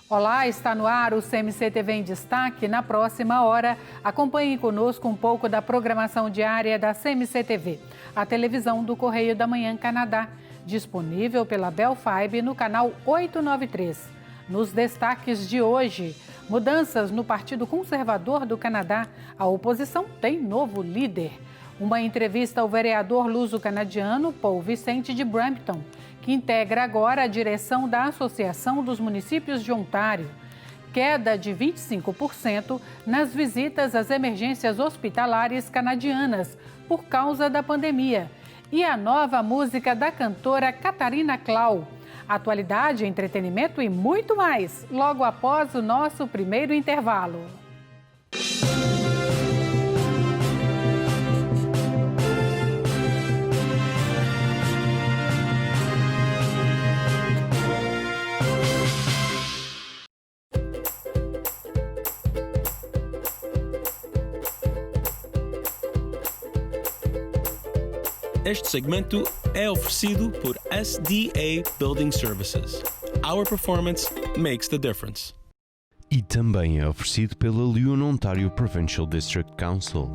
Olá, está no ar o CMC TV em Destaque. Na próxima hora, acompanhe conosco um pouco da programação diária da CMC TV, a televisão do Correio da Manhã Canadá, disponível pela Bell Fibe no canal 893. Nos destaques de hoje, mudanças no Partido Conservador do Canadá. A oposição tem novo líder. Uma entrevista ao vereador luso-canadiano Paul Vicente de Brampton, que integra agora a direção da Associação dos Municípios de Ontário. Queda de 25% nas visitas às emergências hospitalares canadianas por causa da pandemia. E a nova música da cantora Catarina Clau. Atualidade, entretenimento e muito mais, logo após o nosso primeiro intervalo. Este segmento é oferecido por SDA Building Services. Our performance makes the difference. E também é oferecido pela Lyon Ontario Provincial District Council.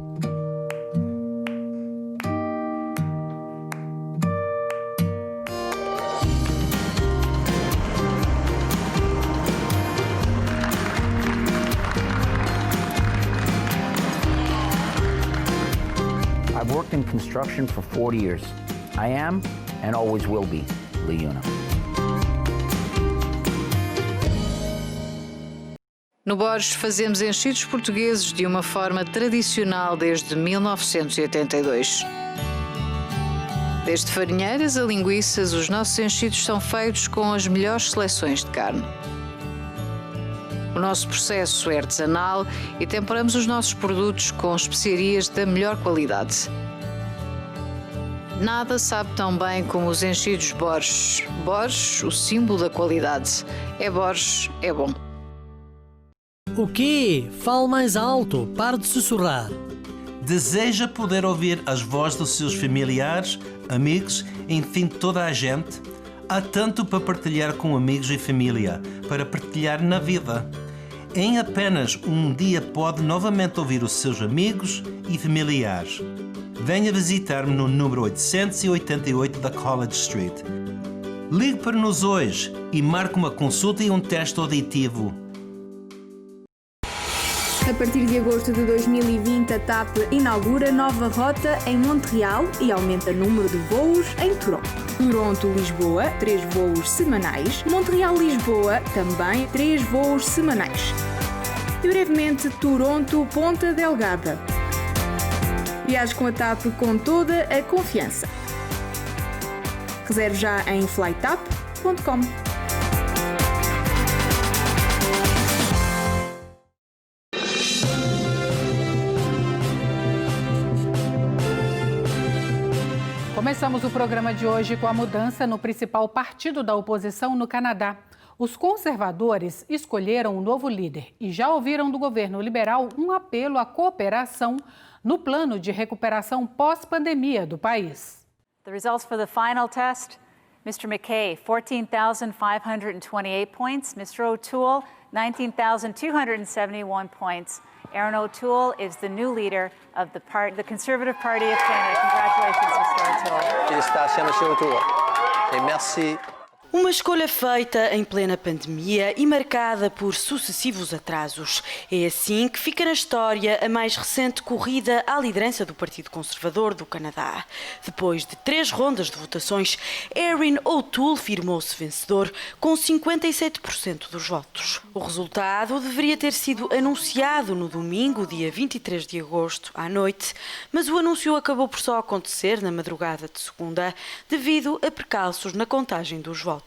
I've worked in construction for 40 years. I am, and always will be, LiUNA. No Borges fazemos enchidos portugueses de uma forma tradicional desde 1982. Desde farinheiras a linguiças, os nossos enchidos são feitos com as melhores seleções de carne. O nosso processo é artesanal e temperamos os nossos produtos com especiarias da melhor qualidade. Nada sabe tão bem como os enchidos Borges. Borges, o símbolo da qualidade. É Borges, é bom. O quê? Fale mais alto, pare de sussurrar. Deseja poder ouvir as vozes dos seus familiares, amigos, enfim, toda a gente? Há tanto para partilhar com amigos e família, para partilhar na vida. Em apenas um dia pode novamente ouvir os seus amigos e familiares. Venha visitar-me no número 888 da College Street. Ligue para nos hoje e marque uma consulta e um teste auditivo. A partir de agosto de 2020, a TAP inaugura nova rota em Montreal e aumenta o número de voos em Toronto. Toronto-Lisboa, 3 voos semanais. Montreal-Lisboa, também 3 voos semanais. E brevemente, Toronto-Ponta Delgada. Viaje com a TAP com toda a confiança. Reserve já em flytap.com. Começamos o programa de hoje com a mudança no principal partido da oposição no Canadá. Os conservadores escolheram um novo líder e já ouviram do governo liberal um apelo à cooperação no plano de recuperação pós-pandemia do país. The results for the final test: Mr. McKay, 14,528 points. Mr. O'Toole, 19,271 points. Aaron O'Toole is the new leader of the Conservative Party of Canada. Congratulations, Mr. O'Toole. Félicitations, Mr. O'Toole. Et merci. Uma escolha feita em plena pandemia e marcada por sucessivos atrasos. É assim que fica na história a mais recente corrida à liderança do Partido Conservador do Canadá. Depois de 3 rondas de votações, Erin O'Toole firmou-se vencedor com 57% dos votos. O resultado deveria ter sido anunciado no domingo, dia 23 de agosto, à noite, mas o anúncio acabou por só acontecer na madrugada de segunda, devido a percalços na contagem dos votos.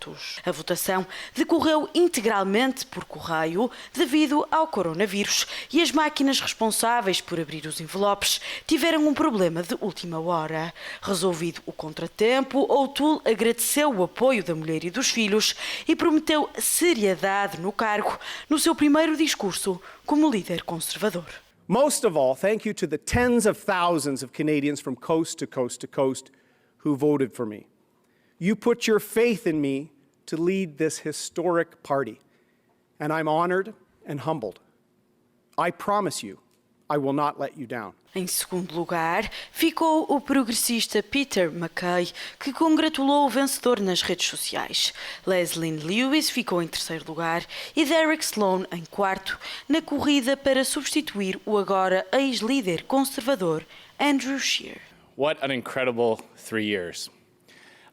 A votação decorreu integralmente por correio devido ao coronavírus e as máquinas responsáveis por abrir os envelopes tiveram um problema de última hora. Resolvido o contratempo, O'Toole agradeceu o apoio da mulher e dos filhos e prometeu seriedade no cargo no seu primeiro discurso como líder conservador. Most of all, thank you to the tens of thousands of Canadians from coast to coast to coast who voted for me. You put your faith in me to lead this historic party. and I'm honored and humbled. I promise you, I will not let you down. Em segundo lugar, ficou o progressista Peter MacKay, que congratulou o vencedor nas redes sociais. Leslyn Lewis ficou em terceiro lugar e Derek Sloan em quarto, na corrida para substituir o agora ex-líder conservador Andrew Scheer. What an incredible 3 years.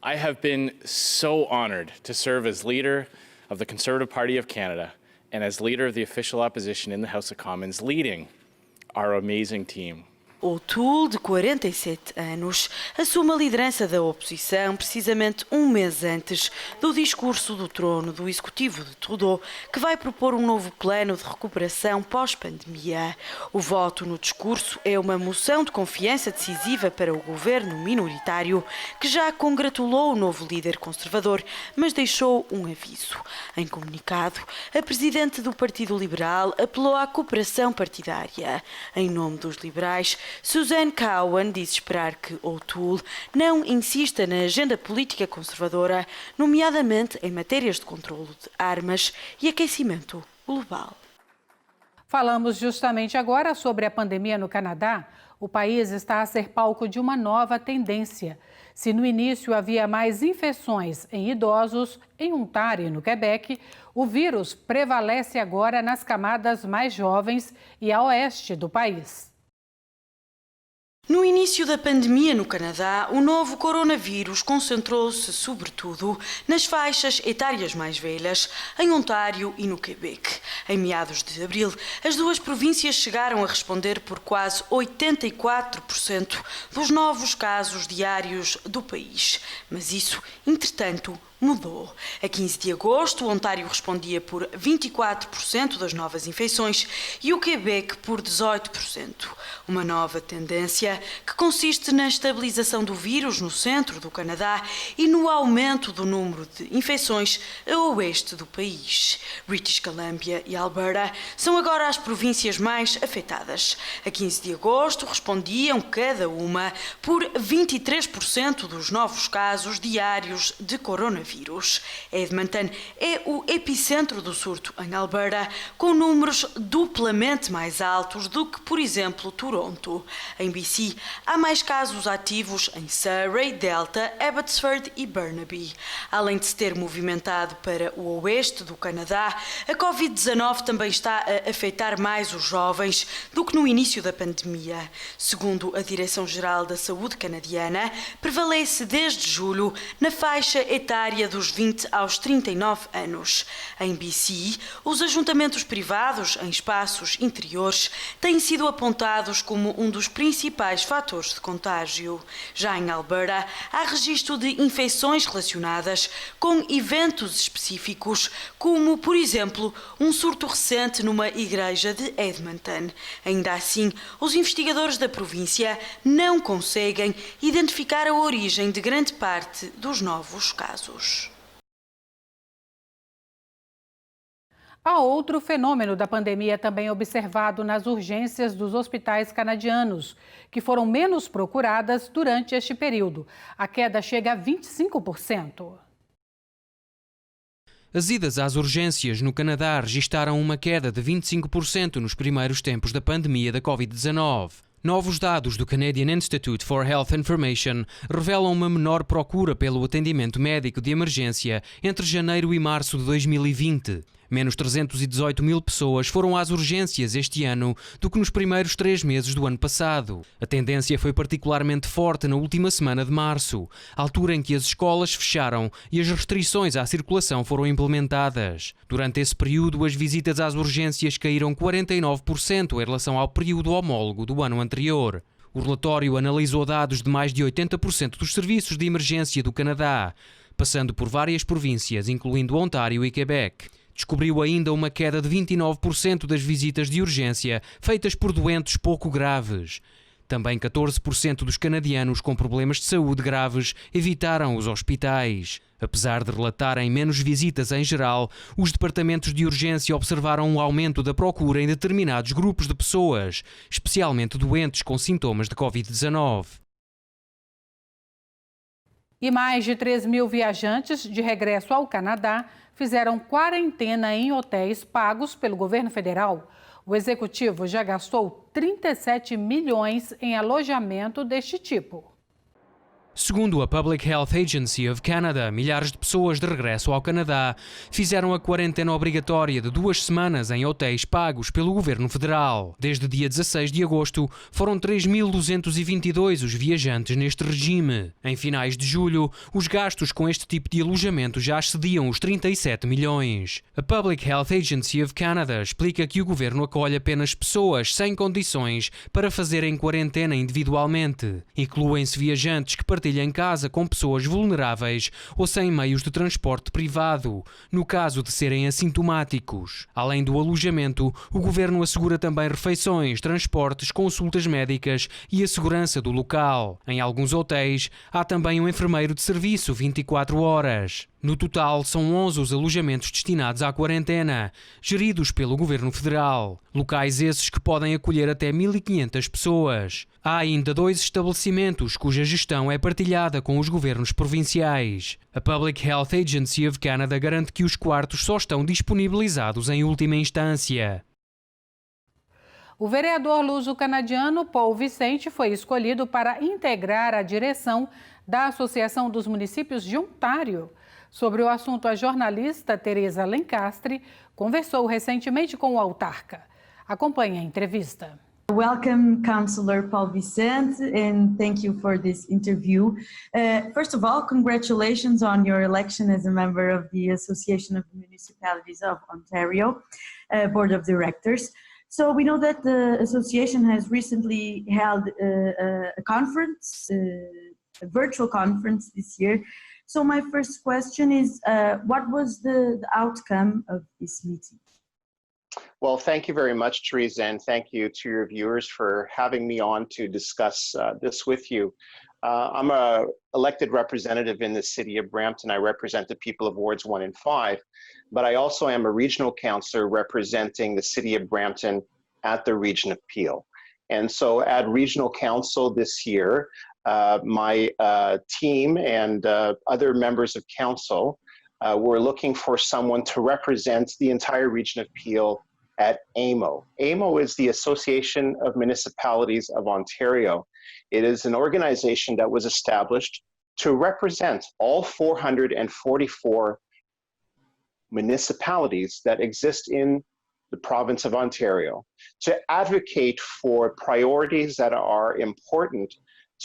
I have been so honored to serve as leader of the Conservative Party of Canada and as leader of the official opposition in the House of Commons, leading our amazing team. O'Toole, de 47 anos, assume a liderança da oposição precisamente um mês antes do discurso do trono do executivo de Trudeau, que vai propor um novo plano de recuperação pós-pandemia. O voto no discurso é uma moção de confiança decisiva para o governo minoritário, que já congratulou o novo líder conservador, mas deixou um aviso. Em comunicado, a presidente do Partido Liberal apelou à cooperação partidária. Em nome dos liberais, Suzanne Cowan disse esperar que O'Toole não insista na agenda política conservadora, nomeadamente em matérias de controlo de armas e aquecimento global. Falamos justamente agora sobre a pandemia no Canadá. O país está a ser palco de uma nova tendência. Se no início havia mais infecções em idosos, em Ontário e no Quebec, o vírus prevalece agora nas camadas mais jovens e a oeste do país. No início da pandemia no Canadá, o novo coronavírus concentrou-se sobretudo nas faixas etárias mais velhas, em Ontário e no Quebec. Em meados de abril, as duas províncias chegaram a responder por quase 84% dos novos casos diários do país. Mas isso, entretanto, mudou. A 15 de agosto, o Ontário respondia por 24% das novas infecções e o Quebec por 18%. Uma nova tendência que consiste na estabilização do vírus no centro do Canadá e no aumento do número de infecções a oeste do país. British Columbia e Alberta são agora as províncias mais afetadas. A 15 de agosto respondiam cada uma por 23% dos novos casos diários de coronavírus. Edmonton é o epicentro do surto em Alberta, com números duplamente mais altos do que, por exemplo, Toronto. Em BC, há mais casos ativos em Surrey, Delta, Abbotsford e Burnaby. Além de se ter movimentado para o oeste do Canadá, a Covid-19 também está a afetar mais os jovens do que no início da pandemia. Segundo a Direção-Geral da Saúde canadiana, prevalece desde julho na faixa etária dos 20 aos 39 anos. Em BC, os ajuntamentos privados em espaços interiores têm sido apontados como um dos principais fatores de contágio. Já em Alberta, há registro de infecções relacionadas com eventos específicos, como, por exemplo, um surto recente numa igreja de Edmonton. Ainda assim, os investigadores da província não conseguem identificar a origem de grande parte dos novos casos. Há outro fenômeno da pandemia também observado nas urgências dos hospitais canadianos, que foram menos procuradas durante este período. A queda chega a 25%. As idas às urgências no Canadá registaram uma queda de 25% nos primeiros tempos da pandemia da Covid-19. Novos dados do Canadian Institute for Health Information revelam uma menor procura pelo atendimento médico de emergência entre janeiro e março de 2020. Menos 318 mil pessoas foram às urgências este ano do que nos primeiros 3 meses do ano passado. A tendência foi particularmente forte na última semana de março, altura em que as escolas fecharam e as restrições à circulação foram implementadas. Durante esse período, as visitas às urgências caíram 49% em relação ao período homólogo do ano anterior. O relatório analisou dados de mais de 80% dos serviços de emergência do Canadá, passando por várias províncias, incluindo Ontário e Quebec. Descobriu ainda uma queda de 29% das visitas de urgência feitas por doentes pouco graves. Também 14% dos canadianos com problemas de saúde graves evitaram os hospitais. Apesar de relatarem menos visitas em geral, os departamentos de urgência observaram um aumento da procura em determinados grupos de pessoas, especialmente doentes com sintomas de Covid-19. E mais de 3 mil viajantes de regresso ao Canadá fizeram quarentena em hotéis pagos pelo governo federal. O executivo já gastou 37 milhões em alojamento deste tipo. Segundo a Public Health Agency of Canada, milhares de pessoas de regresso ao Canadá fizeram a quarentena obrigatória de 2 semanas em hotéis pagos pelo governo federal. Desde dia 16 de agosto, foram 3.222 os viajantes neste regime. Em finais de julho, os gastos com este tipo de alojamento já excediam os 37 milhões. A Public Health Agency of Canada explica que o governo acolhe apenas pessoas sem condições para fazerem quarentena individualmente. Incluem-se viajantes que partilham em casa com pessoas vulneráveis ou sem meios de transporte privado, no caso de serem assintomáticos. Além do alojamento, o governo assegura também refeições, transportes, consultas médicas e a segurança do local. Em alguns hotéis, há também um enfermeiro de serviço 24 horas. No total, são 11 os alojamentos destinados à quarentena, geridos pelo governo federal. Locais esses que podem acolher até 1.500 pessoas. Há ainda 2 estabelecimentos cuja gestão é partilhada com os governos provinciais. A Public Health Agency of Canada garante que os quartos só estão disponibilizados em última instância. O vereador luso-canadiano Paul Vicente foi escolhido para integrar a direção da Associação dos Municípios de Ontário. Sobre o assunto, a jornalista Teresa Lencastre conversou recentemente com o autarca. Acompanhe a entrevista. Welcome, Councillor Paul Vicente, and thank you for this interview. First of all, congratulations on your election as a member of the Association of Municipalities of Ontario Board of Directors. So we know that the association has recently held a conference, a virtual conference this year. So my first question is, what was the outcome of this meeting? Well, thank you very much, Teresa, and thank you to your viewers for having me on to discuss this with you. I'm an elected representative in the city of Brampton. I represent the people of Wards 1 and 5, but I also am a regional councillor representing the city of Brampton at the region of Peel. And so at regional council this year, my team and other members of council were looking for someone to represent the entire region of Peel at AMO. AMO is the Association of Municipalities of Ontario. It is an organization that was established to represent all 444 municipalities that exist in the province of Ontario, to advocate for priorities that are important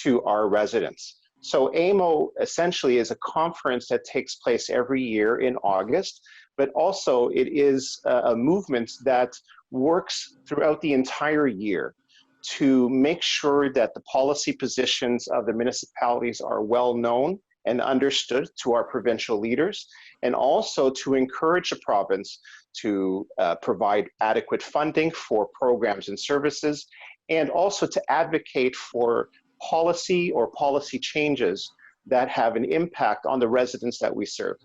to our residents. So AMO essentially is a conference that takes place every year in August, but also it is a movement that works throughout the entire year to make sure that the policy positions of the municipalities are well known and understood to our provincial leaders, and also to encourage the province to provide adequate funding for programs and services, and also to advocate for policy or policy changes that have an impact on the residents that we serve.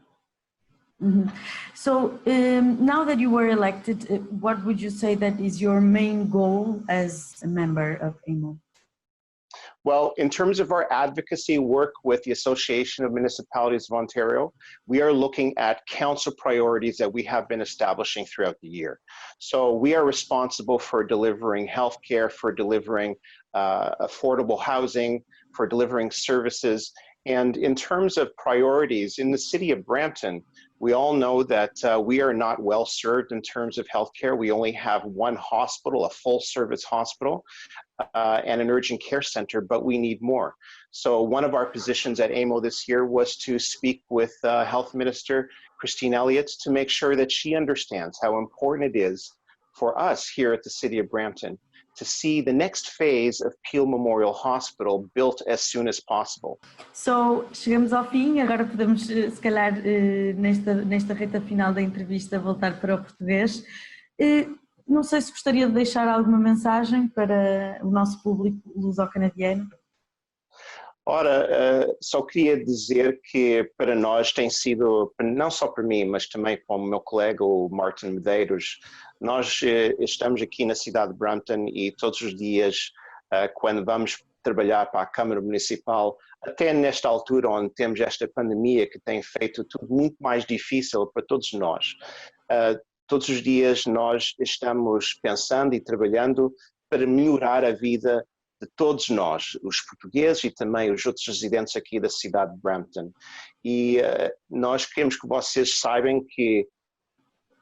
Mm-hmm. So now that you were elected, what would you say that is your main goal as a member of AMO? Well, in terms of our advocacy work with the Association of Municipalities of Ontario, we are looking at council priorities that we have been establishing throughout the year. So we are responsible for delivering healthcare, for delivering affordable housing, for delivering services. And in terms of priorities, in the city of Brampton, we all know that we are not well served in terms of healthcare. We only have one hospital, a full service hospital, and an urgent care center, but we need more. So one of our positions at AMO this year was to speak with Health Minister Christine Elliott to make sure that she understands how important it is for us here at the city of Brampton to see the next phase of Peel Memorial Hospital built as soon as possible. So, chegamos ao fim, agora podemos, se calhar, nesta reta final da entrevista, voltar para o português. Não sei se gostaria de deixar alguma mensagem para o nosso público luso-canadiano. Ora, só queria dizer que para nós tem sido, não só para mim, mas também para o meu colega, o Martin Medeiros, nós estamos aqui na cidade de Brampton e todos os dias quando vamos trabalhar para a Câmara Municipal, até nesta altura onde temos esta pandemia que tem feito tudo muito mais difícil para todos nós. Todos os dias nós estamos pensando e trabalhando para melhorar a vida de todos nós, os portugueses e também os outros residentes aqui da cidade de Brampton. E nós queremos que vocês saibam que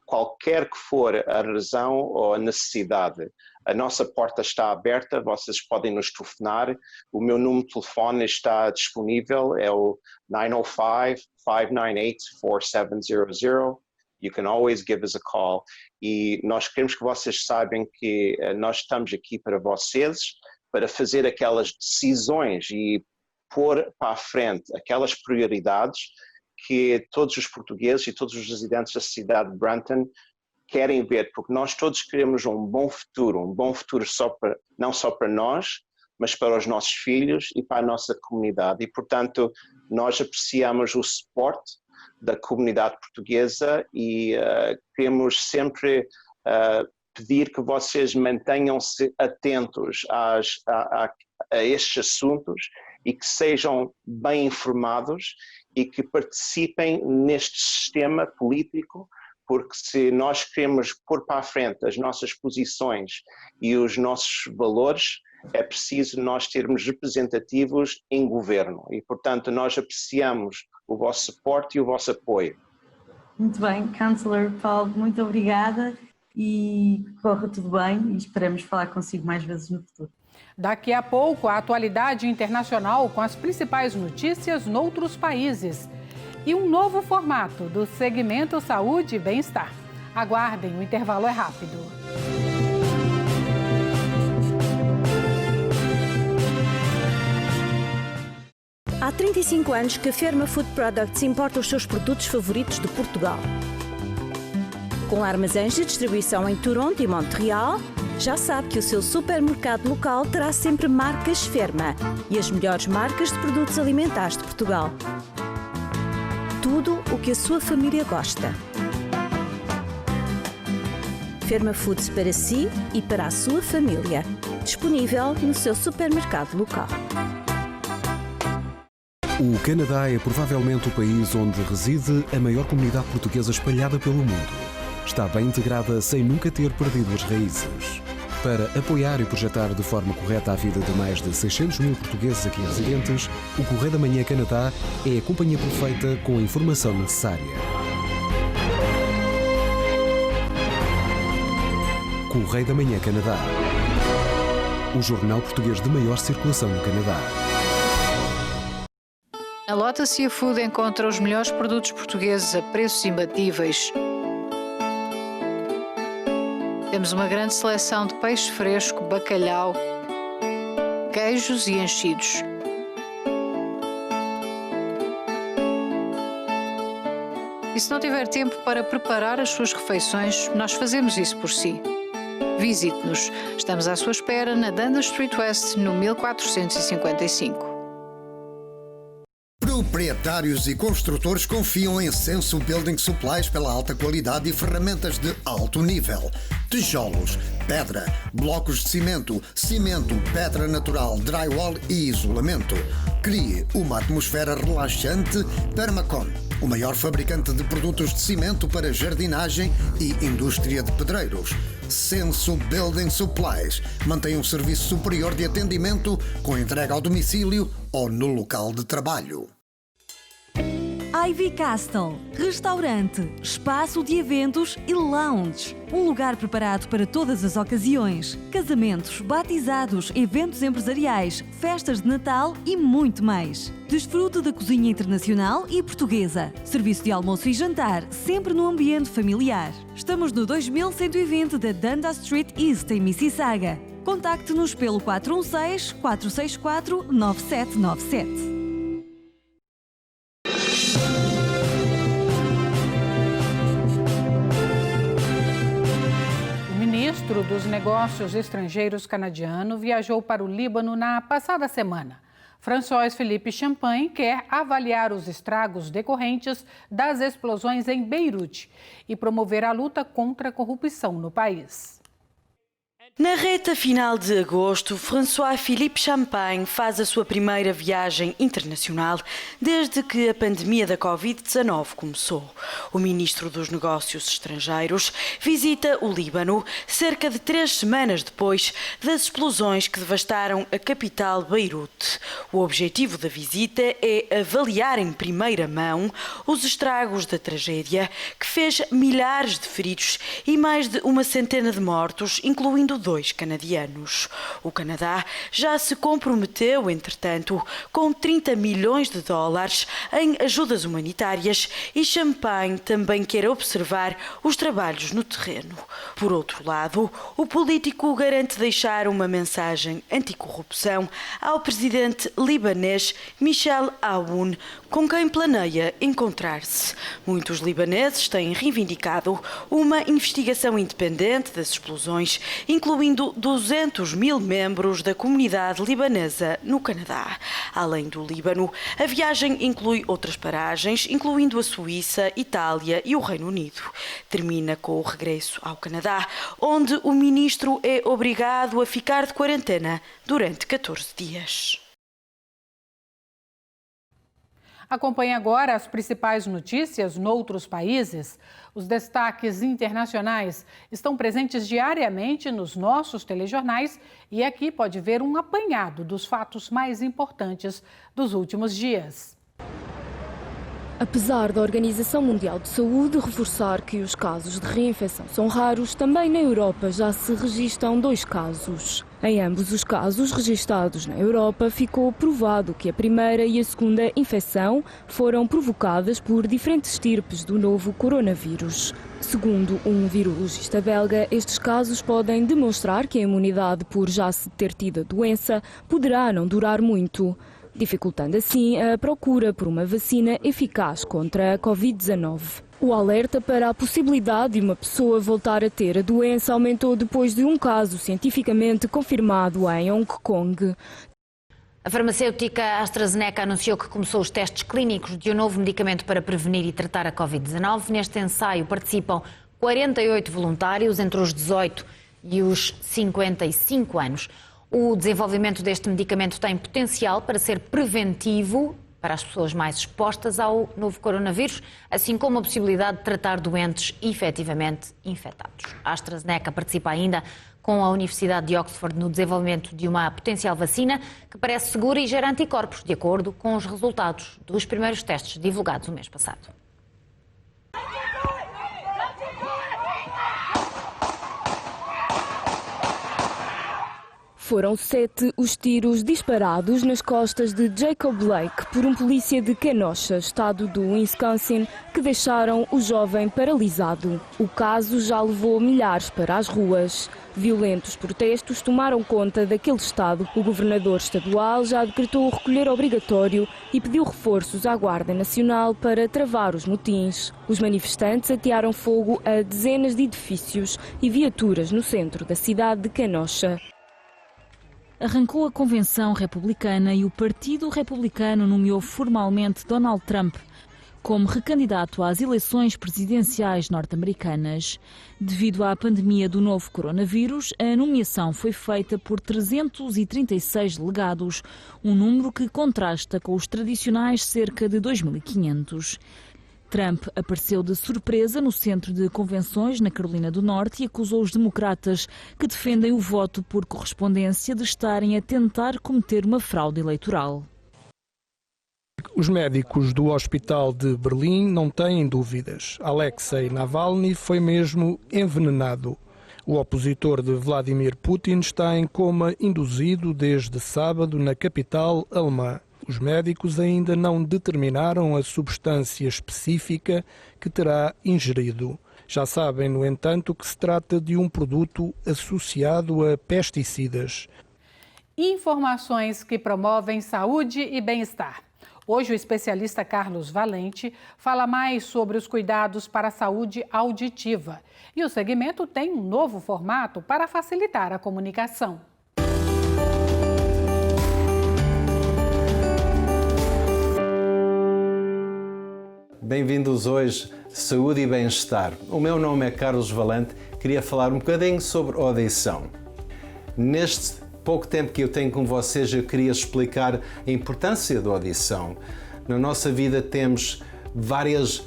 qualquer que for a razão ou a necessidade, a nossa porta está aberta, vocês podem nos telefonar. O meu número de telefone está disponível, é o 905-598-4700. You can always give us a call. E nós queremos que vocês saibam que nós estamos aqui para vocês, para fazer aquelas decisões e pôr para a frente aquelas prioridades que todos os portugueses e todos os residentes da cidade de Brampton querem ver, porque nós todos queremos um bom futuro não só para nós, mas para os nossos filhos e para a nossa comunidade. E, portanto, nós apreciamos o suporte da comunidade portuguesa e queremos sempre pedir que vocês mantenham-se atentos a estes assuntos e que sejam bem informados e que participem neste sistema político, porque se nós queremos pôr para a frente as nossas posições e os nossos valores, é preciso nós termos representativos em governo e, portanto, nós apreciamos o vosso suporte e o vosso apoio. Muito bem, Councillor Paul, muito obrigada e corra tudo bem e esperamos falar consigo mais vezes no futuro. Daqui a pouco, a atualidade internacional com as principais notícias noutros países e um novo formato do segmento Saúde e Bem-Estar. Aguardem, o intervalo é rápido. Há 35 anos que a Ferma Food Products importa os seus produtos favoritos de Portugal. Com armazéns de distribuição em Toronto e Montreal, já sabe que o seu supermercado local terá sempre marcas Ferma e as melhores marcas de produtos alimentares de Portugal. Tudo o que a sua família gosta. Ferma Foods para si e para a sua família. Disponível no seu supermercado local. O Canadá é provavelmente o país onde reside a maior comunidade portuguesa espalhada pelo mundo. Está bem integrada sem nunca ter perdido as raízes. Para apoiar e projetar de forma correta a vida de mais de 600 mil portugueses aqui residentes, o Correio da Manhã Canadá é a companhia perfeita com a informação necessária. Correio da Manhã Canadá. O jornal português de maior circulação no Canadá. Na Lota Seafood encontra os melhores produtos portugueses a preços imbatíveis. Temos uma grande seleção de peixe fresco, bacalhau, queijos e enchidos. E se não tiver tempo para preparar as suas refeições, nós fazemos isso por si. Visite-nos. Estamos à sua espera na Dundas Street West, no 1455. Proprietários e construtores confiam em Senso Building Supplies pela alta qualidade e ferramentas de alto nível. Tijolos, pedra, blocos de cimento, pedra natural, drywall e isolamento. Crie uma atmosfera relaxante. Permacon, o maior fabricante de produtos de cimento para jardinagem e indústria de pedreiros. Senso Building Supplies mantém um serviço superior de atendimento com entrega ao domicílio ou no local de trabalho. Ivy Castle, restaurante, espaço de eventos e lounge. Um lugar preparado para todas as ocasiões. Casamentos, batizados, eventos empresariais, festas de Natal e muito mais. Desfrute da cozinha internacional e portuguesa. Serviço de almoço e jantar, sempre no ambiente familiar. Estamos no 2120 da Dundas Street East, em Mississauga. Contacte-nos pelo 416-464-9797. O ministro dos Negócios Estrangeiros canadiano viajou para o Líbano na passada semana. François Philippe Champagne quer avaliar os estragos decorrentes das explosões em Beirute e promover a luta contra a corrupção no país. Na reta final de agosto, François-Philippe Champagne faz a sua primeira viagem internacional desde que a pandemia da Covid-19 começou. O ministro dos Negócios Estrangeiros visita o Líbano cerca de 3 semanas depois das explosões que devastaram a capital Beirute. O objetivo da visita é avaliar em primeira mão os estragos da tragédia que fez milhares de feridos e mais de 100 de mortos, incluindo 2 canadianos. O Canadá já se comprometeu, entretanto, com 30 milhões de dólares em ajudas humanitárias e Champagne também quer observar os trabalhos no terreno. Por outro lado, o político garante deixar uma mensagem anticorrupção ao presidente libanês Michel Aoun, com quem planeia encontrar-se. Muitos libaneses têm reivindicado uma investigação independente das explosões, incluindo 200 mil membros da comunidade libanesa no Canadá. Além do Líbano, a viagem inclui outras paragens, incluindo a Suíça, Itália e o Reino Unido. Termina com o regresso ao Canadá, onde o ministro é obrigado a ficar de quarentena durante 14 dias. Acompanhe agora as principais notícias noutros países. Os destaques internacionais estão presentes diariamente nos nossos telejornais e aqui pode ver um apanhado dos fatos mais importantes dos últimos dias. Apesar da Organização Mundial de Saúde reforçar que os casos de reinfecção são raros, também na Europa já se registram 2 casos. Em ambos os casos registados na Europa, ficou provado que a primeira e a segunda infecção foram provocadas por diferentes estirpes do novo coronavírus. Segundo um virologista belga, estes casos podem demonstrar que a imunidade por já se ter tido a doença poderá não durar muito, dificultando assim a procura por uma vacina eficaz contra a Covid-19. O alerta para a possibilidade de uma pessoa voltar a ter a doença aumentou depois de um caso cientificamente confirmado em Hong Kong. A farmacêutica AstraZeneca anunciou que começou os testes clínicos de um novo medicamento para prevenir e tratar a Covid-19. Neste ensaio participam 48 voluntários entre os 18 e os 55 anos. O desenvolvimento deste medicamento tem potencial para ser preventivo para as pessoas mais expostas ao novo coronavírus, assim como a possibilidade de tratar doentes efetivamente infectados. A AstraZeneca participa ainda com a Universidade de Oxford no desenvolvimento de uma potencial vacina que parece segura e gera anticorpos, de acordo com os resultados dos primeiros testes divulgados o mês passado. Foram 7 os tiros disparados nas costas de Jacob Blake por um polícia de Kenosha, estado do Wisconsin, que deixaram o jovem paralisado. O caso já levou milhares para as ruas. Violentos protestos tomaram conta daquele estado. O governador estadual já decretou o recolher obrigatório e pediu reforços à Guarda Nacional para travar os motins. Os manifestantes atearam fogo a dezenas de edifícios e viaturas no centro da cidade de Kenosha. Arrancou a convenção republicana e o Partido Republicano nomeou formalmente Donald Trump como recandidato às eleições presidenciais norte-americanas. Devido à pandemia do novo coronavírus, a nomeação foi feita por 336 delegados, um número que contrasta com os tradicionais cerca de 2.500. Trump apareceu de surpresa no centro de convenções na Carolina do Norte e acusou os democratas que defendem o voto por correspondência de estarem a tentar cometer uma fraude eleitoral. Os médicos do Hospital de Berlim não têm dúvidas. Alexei Navalny foi mesmo envenenado. O opositor de Vladimir Putin está em coma induzido desde sábado na capital alemã. Os médicos ainda não determinaram a substância específica que terá ingerido. Já sabem, no entanto, que se trata de um produto associado a pesticidas. Informações que promovem saúde e bem-estar. Hoje o especialista Carlos Valente fala mais sobre os cuidados para a saúde auditiva. E o segmento tem um novo formato para facilitar a comunicação. Bem-vindos hoje, Saúde e Bem-Estar. O meu nome é Carlos Valente, queria falar um bocadinho sobre audição. Neste pouco tempo que eu tenho com vocês, eu queria explicar a importância da audição. Na nossa vida temos várias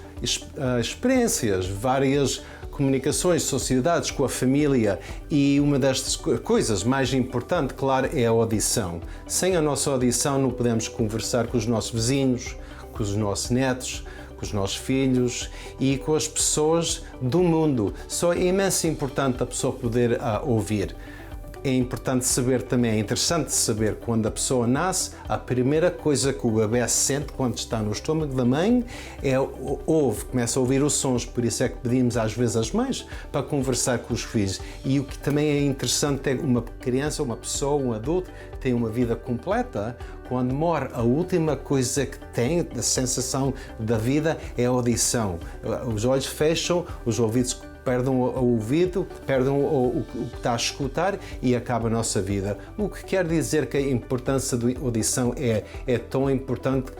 experiências, várias comunicações, sociedades com a família, e uma das coisas mais importantes, claro, é a audição. Sem a nossa audição não podemos conversar com os nossos vizinhos, com os nossos netos, com os nossos filhos e com as pessoas do mundo. Só é imenso importante a pessoa poder ouvir. É importante saber também, é interessante saber, quando a pessoa nasce, a primeira coisa que o bebê sente quando está no estômago da mãe é começa a ouvir os sons. Por isso é que pedimos às vezes às mães para conversar com os filhos. E o que também é interessante é uma criança, uma pessoa, um adulto, tem uma vida completa. Quando morre, a última coisa que tem, a sensação da vida, é a audição. Os olhos fecham, os ouvidos perdem o ouvido, perdem o que está a escutar e acaba a nossa vida. O que quer dizer que a importância da audição é tão importante,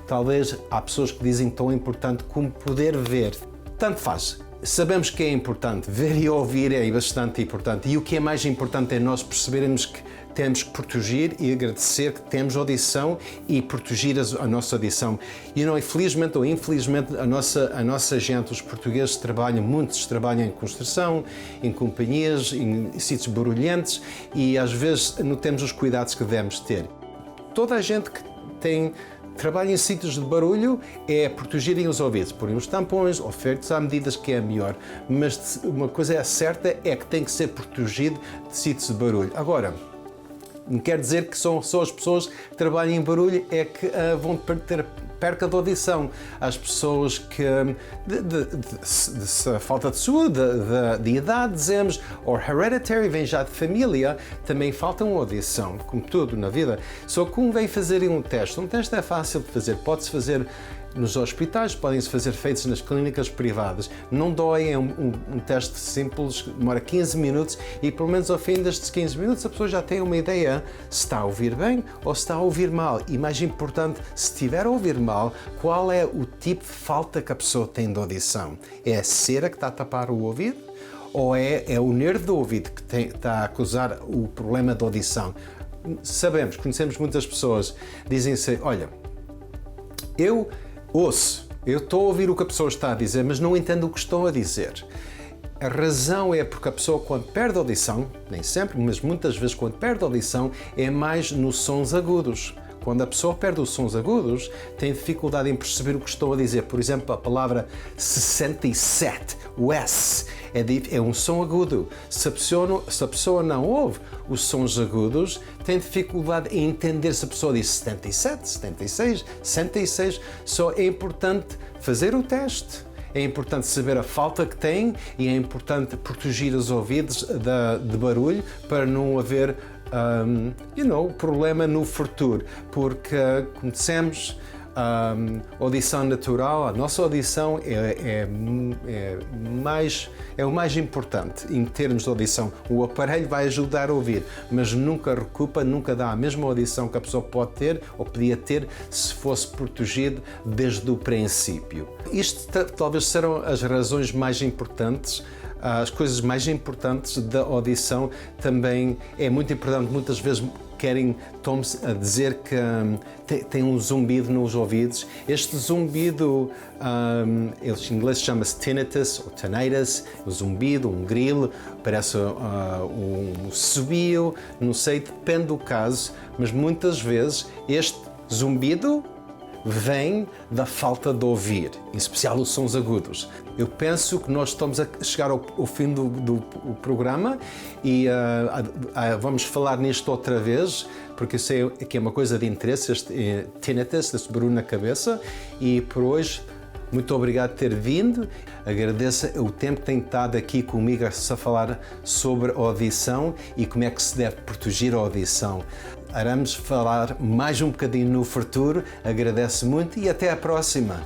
talvez há pessoas que dizem tão importante como poder ver. Tanto faz. Sabemos que é importante, ver e ouvir é bastante importante. E o que é mais importante é nós percebermos que temos que proteger e agradecer que temos audição e proteger a nossa audição. E não, felizmente ou infelizmente, a nossa gente, os portugueses, muitos trabalham em construção, em companhias, em sítios barulhentos, e às vezes não temos os cuidados que devemos ter. Toda a gente que trabalha em sítios de barulho é protegerem os ouvidos, porem os tampões ou feitos à medida que é melhor. Mas uma coisa certa é que tem que ser protegido de sítios de barulho. Agora, não quer dizer que são só as pessoas que trabalham em barulho é que vão ter perca de audição. As pessoas que, de falta de saúde, de idade, dizemos, ou hereditary, vem já de família, também faltam audição, como tudo na vida. Só que como vem fazerem um teste é fácil de fazer, pode-se fazer nos hospitais, podem-se fazer feitos nas clínicas privadas. Não dói, é um teste simples, demora 15 minutos e pelo menos ao fim destes 15 minutos a pessoa já tem uma ideia se está a ouvir bem ou se está a ouvir mal. E mais importante, se estiver a ouvir mal, qual é o tipo de falta que a pessoa tem de audição? É a cera que está a tapar o ouvido? Ou é o nervo do ouvido que está a causar o problema de audição? Conhecemos muitas pessoas, dizem-se, olha, eu estou a ouvir o que a pessoa está a dizer, mas não entendo o que estão a dizer. A razão é porque a pessoa, quando perde a audição, nem sempre, mas muitas vezes quando perde a audição, é mais nos sons agudos. Quando a pessoa perde os sons agudos, tem dificuldade em perceber o que estão a dizer. Por exemplo, a palavra 67, o S, é um som agudo. Se a pessoa não ouve os sons agudos, tem dificuldade em entender se a pessoa diz 77, 76, 66. Só é importante fazer o teste. É importante saber a falta que tem e é importante proteger os ouvidos de barulho para não haver problema no futuro, porque, como dissemos, audição natural, a nossa audição é o mais importante em termos de audição. O aparelho vai ajudar a ouvir, mas nunca dá a mesma audição que a pessoa pode ter ou podia ter se fosse protegido desde o princípio. Isto talvez serão as razões mais importantes. As coisas mais importantes da audição também é muito importante. Muitas vezes estão-me a dizer que tem um zumbido nos ouvidos. Este zumbido, em inglês chama-se tinnitus ou tinnitus, um zumbido, um grilo, parece um subiu, não sei, depende do caso, mas muitas vezes este zumbido vem da falta de ouvir, em especial os sons agudos. Eu penso que nós estamos a chegar ao fim do programa e vamos falar nisto outra vez, porque eu sei que é uma coisa de interesse, este tinnitus, este barulho na cabeça, e por hoje, muito obrigado por ter vindo. Agradeço o tempo que tem estado aqui comigo a falar sobre a audição e como é que se deve proteger a audição. Iremos falar mais um bocadinho no futuro. Agradeço muito e até à próxima.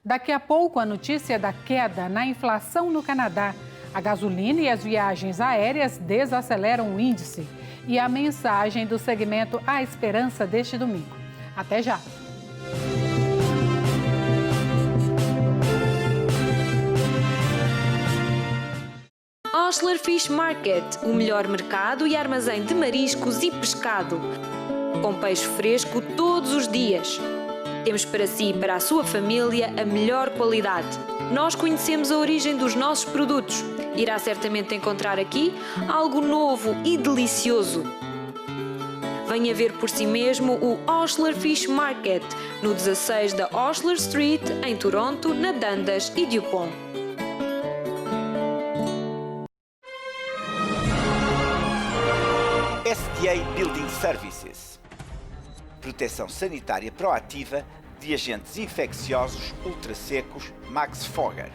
Daqui a pouco, a notícia da queda na inflação no Canadá. A gasolina e as viagens aéreas desaceleram o índice. E a mensagem do segmento A Esperança deste domingo. Até já! Osler Fish Market, o melhor mercado e armazém de mariscos e pescado. Com peixe fresco todos os dias. Temos para si e para a sua família a melhor qualidade. Nós conhecemos a origem dos nossos produtos. Irá certamente encontrar aqui algo novo e delicioso. Venha ver por si mesmo o Osler Fish Market, no 16 da Osler Street, em Toronto, na Dundas e Dupont. SDA Building Services. Proteção sanitária proativa de agentes infecciosos ultrassecos Max Fogger.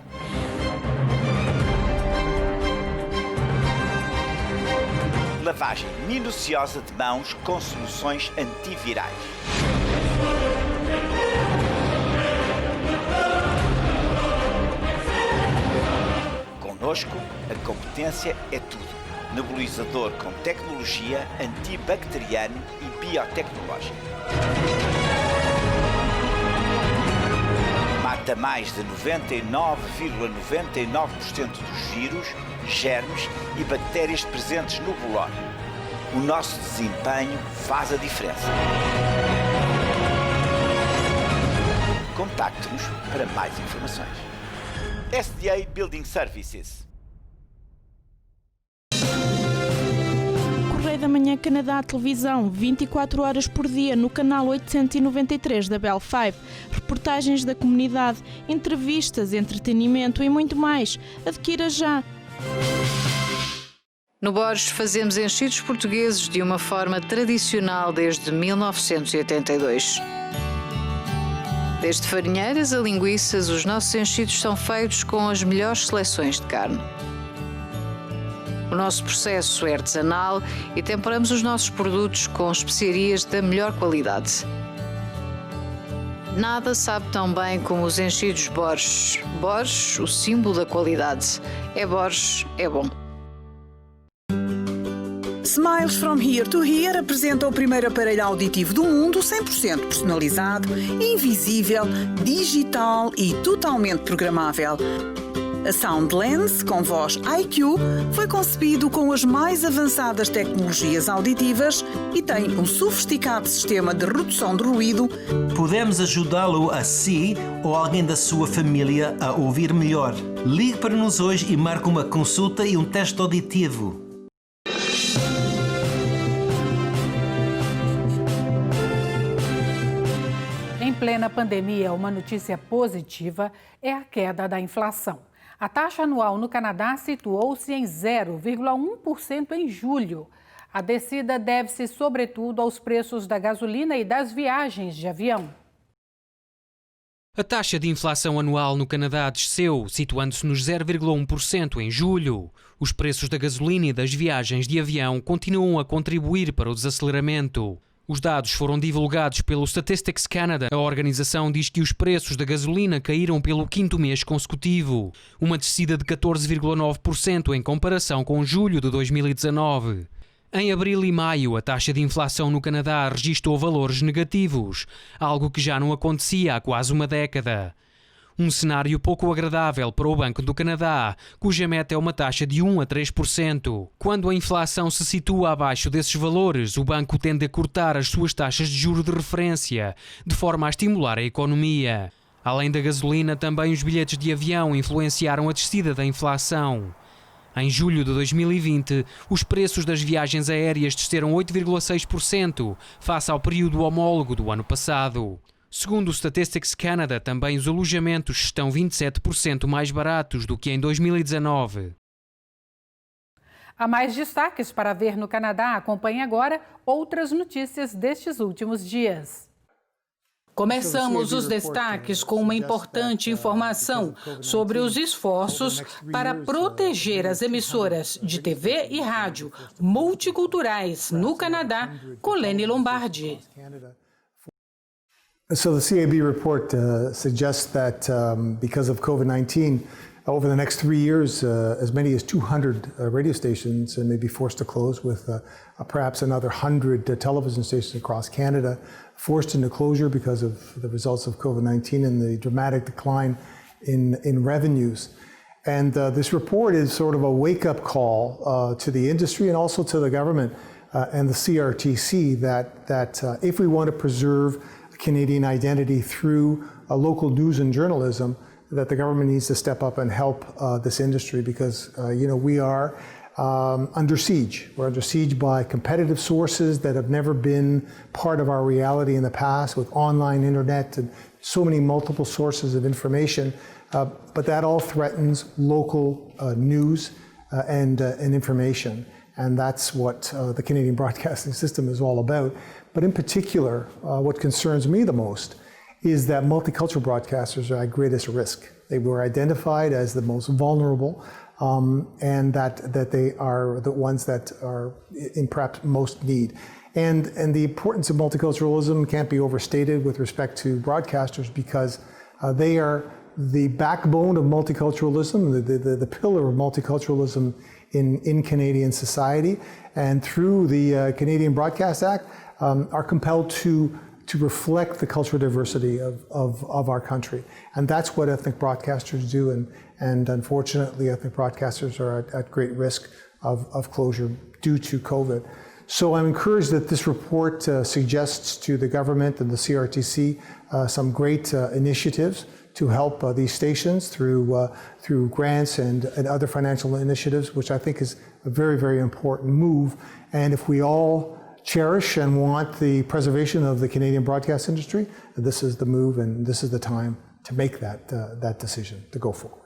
Lavagem minuciosa de mãos com soluções antivirais. Conosco, a competência é tudo. Nebulizador com tecnologia antibacteriana e biotecnológica. Mata mais de 99,99% dos vírus, germes e bactérias presentes no bolor. O nosso desempenho faz a diferença. Contacte-nos para mais informações. SDA Building Services. Correio da Manhã Canadá Televisão, 24 horas por dia no canal 893 da Bell 5. Reportagens da comunidade, entrevistas, entretenimento e muito mais. Adquira já! No Borges fazemos enchidos portugueses de uma forma tradicional desde 1982. Desde farinheiras a linguiças, os nossos enchidos são feitos com as melhores seleções de carne. O nosso processo é artesanal e temperamos os nossos produtos com especiarias da melhor qualidade. Nada sabe tão bem como os enchidos Borges. Borges, o símbolo da qualidade. É Borges, é bom. Smiles From Here to Here apresenta o primeiro aparelho auditivo do mundo 100% personalizado, invisível, digital e totalmente programável. A SoundLens, com voz IQ, foi concebido com as mais avançadas tecnologias auditivas e tem um sofisticado sistema de redução de ruído. Podemos ajudá-lo a si ou alguém da sua família a ouvir melhor. Ligue para nós hoje e marque uma consulta e um teste auditivo. Em plena pandemia, uma notícia positiva é a queda da inflação. A taxa anual no Canadá situou-se em 0,1% em julho. A descida deve-se, sobretudo, aos preços da gasolina e das viagens de avião. A taxa de inflação anual no Canadá desceu, situando-se nos 0,1% em julho. Os preços da gasolina e das viagens de avião continuam a contribuir para o desaceleramento. Os dados foram divulgados pelo Statistics Canada. A organização diz que os preços da gasolina caíram pelo 5º mês consecutivo, uma descida de 14,9% em comparação com julho de 2019. Em abril e maio, a taxa de inflação no Canadá registrou valores negativos, algo que já não acontecia há quase uma década. Um cenário pouco agradável para o Banco do Canadá, cuja meta é uma taxa de 1 a 3%. Quando a inflação se situa abaixo desses valores, o banco tende a cortar as suas taxas de juros de referência, de forma a estimular a economia. Além da gasolina, também os bilhetes de avião influenciaram a descida da inflação. Em julho de 2020, os preços das viagens aéreas desceram 8,6% face ao período homólogo do ano passado. Segundo o Statistics Canada, também os alojamentos estão 27% mais baratos do que em 2019. Há mais destaques para ver no Canadá. Acompanhe agora outras notícias destes últimos dias. Começamos os destaques com uma importante informação sobre os esforços para proteger as emissoras de TV e rádio multiculturais no Canadá, com Lene Lombardi. So the CAB report suggests that because of COVID-19, over the next 3 years, as many as 200 radio stations may be forced to close, with perhaps another 100 television stations across Canada forced into closure because of the results of COVID-19 and the dramatic decline in revenues. And this report is sort of a wake-up call to the industry and also to the government and the CRTC that if we want to preserve Canadian identity through local news and journalism, that the government needs to step up and help this industry because, we are under siege. We're under siege by competitive sources that have never been part of our reality in the past with online internet and so many multiple sources of information. But that all threatens local news and information. And that's what the Canadian broadcasting system is all about. But in particular, what concerns me the most is that multicultural broadcasters are at greatest risk. They were identified as the most vulnerable and that they are the ones that are in perhaps most need. And the importance of multiculturalism can't be overstated with respect to broadcasters because they are the backbone of multiculturalism, the pillar of multiculturalism in Canadian society, and through the Canadian Broadcast Act are compelled to reflect the cultural diversity of our country. And that's what ethnic broadcasters do, and unfortunately ethnic broadcasters are at great risk of closure due to COVID. So I'm encouraged that this report suggests to the government and the CRTC some great initiatives to help these stations through grants and other financial initiatives, which I think is a very, very important move. And if we all cherish and want the preservation of the Canadian broadcast industry, this is the move and this is the time to make that decision, to go forward.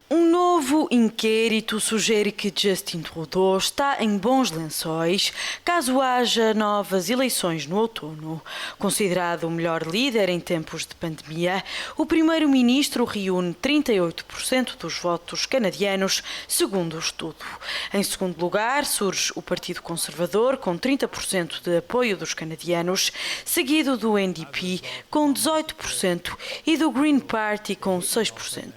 Novo inquérito sugere que Justin Trudeau está em bons lençóis caso haja novas eleições no outono. Considerado o melhor líder em tempos de pandemia, o primeiro-ministro reúne 38% dos votos canadianos, segundo o estudo. Em segundo lugar, surge o Partido Conservador, com 30% de apoio dos canadianos, seguido do NDP, com 18%, e do Green Party, com 6%.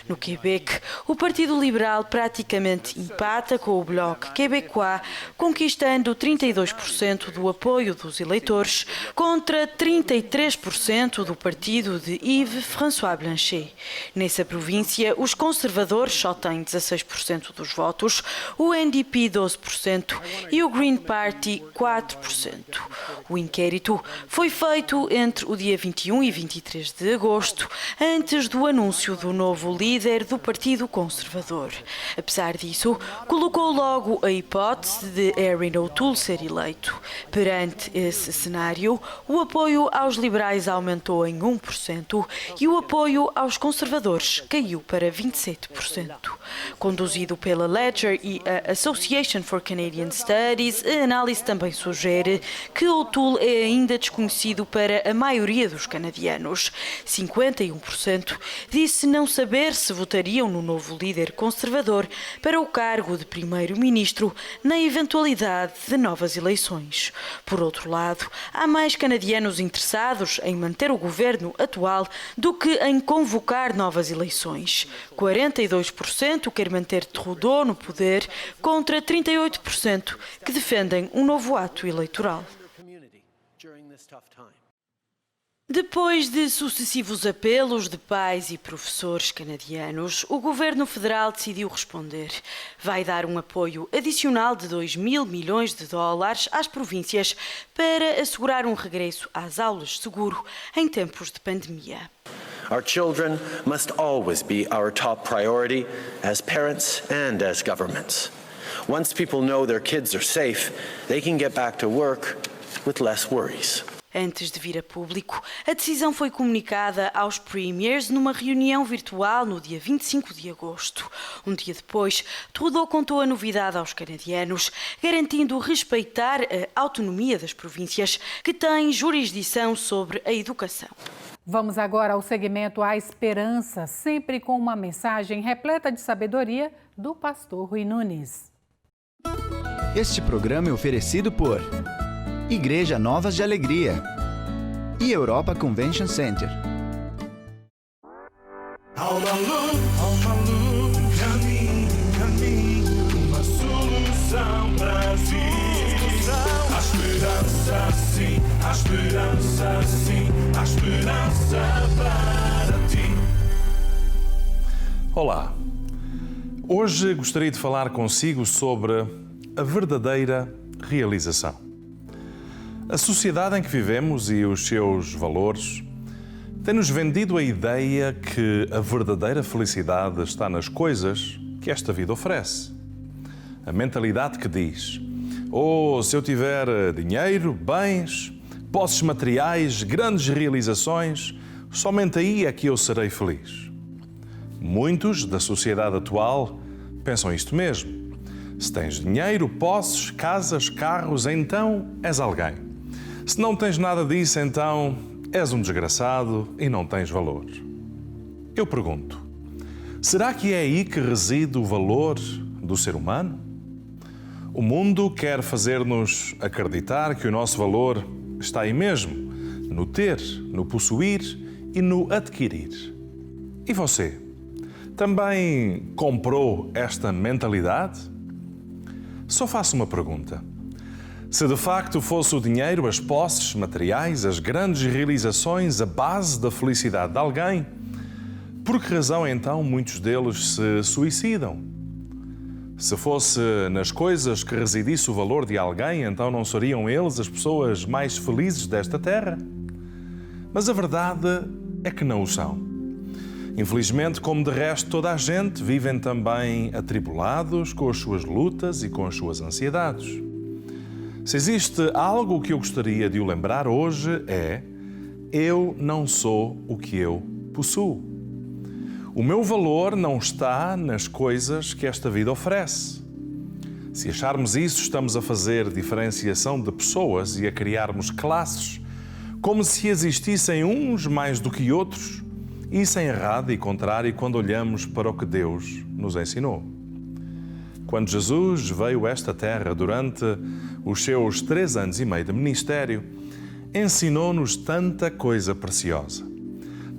No Quebec, o Partido Liberal praticamente empata com o Bloc Québécois, conquistando 32% do apoio dos eleitores contra 33% do partido de Yves François Blanchet. Nessa província, os conservadores só têm 16% dos votos, o NDP 12% e o Green Party 4%. O inquérito foi feito entre o dia 21 e 23 de agosto, antes do anúncio do novo líder do Partido Conservador. Apesar disso, colocou logo a hipótese de Erin O'Toole ser eleito. Perante esse cenário, o apoio aos liberais aumentou em 1% e o apoio aos conservadores caiu para 27%. Conduzido pela Ledger e a Association for Canadian Studies, a análise também sugere que O'Toole é ainda desconhecido para a maioria dos canadianos. 51% disse não saber se votariam no novo líder conservador para o cargo de primeiro-ministro na eventualidade de novas eleições. Por outro lado, há mais canadianos interessados em manter o governo atual do que em convocar novas eleições. 42% quer manter Trudeau no poder, contra 38% que defendem um novo ato eleitoral. Depois de sucessivos apelos de pais e professores canadianos, o governo federal decidiu responder. Vai dar um apoio adicional de 2.000 milhões de dólares às províncias para assegurar um regresso às aulas seguro em tempos de pandemia. Our children must always be our top priority as parents and as governments. Once people know their kids are safe, they can get back to work with less worries. Antes de vir a público, a decisão foi comunicada aos premiers numa reunião virtual no dia 25 de agosto. Um dia depois, Trudeau contou a novidade aos canadianos, garantindo respeitar a autonomia das províncias que têm jurisdição sobre a educação. Vamos agora ao segmento A Esperança, sempre com uma mensagem repleta de sabedoria do pastor Rui Nunes. Este programa é oferecido por Igreja Novas de Alegria e Europa Convention Center. Alma Luz, caminho, uma solução para ti. Há esperança sim, há esperança sim, há esperança para ti. Olá! Hoje gostaria de falar consigo sobre a verdadeira realização. A sociedade em que vivemos e os seus valores têm-nos vendido a ideia que a verdadeira felicidade está nas coisas que esta vida oferece. A mentalidade que diz: se eu tiver dinheiro, bens, posses materiais, grandes realizações, somente aí é que eu serei feliz. Muitos da sociedade atual pensam isto mesmo. Se tens dinheiro, posses, casas, carros, então és alguém. Se não tens nada disso, então és um desgraçado e não tens valor. Eu pergunto, será que é aí que reside o valor do ser humano? O mundo quer fazer-nos acreditar que o nosso valor está aí mesmo, no ter, no possuir e no adquirir. E você? Também comprou esta mentalidade? Só faço uma pergunta. Se de facto fosse o dinheiro, as posses materiais, as grandes realizações, a base da felicidade de alguém, por que razão então muitos deles se suicidam? Se fosse nas coisas que residisse o valor de alguém, então não seriam eles as pessoas mais felizes desta terra? Mas a verdade é que não o são. Infelizmente, como de resto toda a gente, vivem também atribulados com as suas lutas e com as suas ansiedades. Se existe algo que eu gostaria de o lembrar hoje é: eu não sou o que eu possuo. O meu valor não está nas coisas que esta vida oferece. Se acharmos isso, estamos a fazer diferenciação de pessoas e a criarmos classes, como se existissem uns mais do que outros. Isso é errado e contrário quando olhamos para o que Deus nos ensinou. Quando Jesus veio a esta terra durante os seus 3 anos e meio de ministério, ensinou-nos tanta coisa preciosa,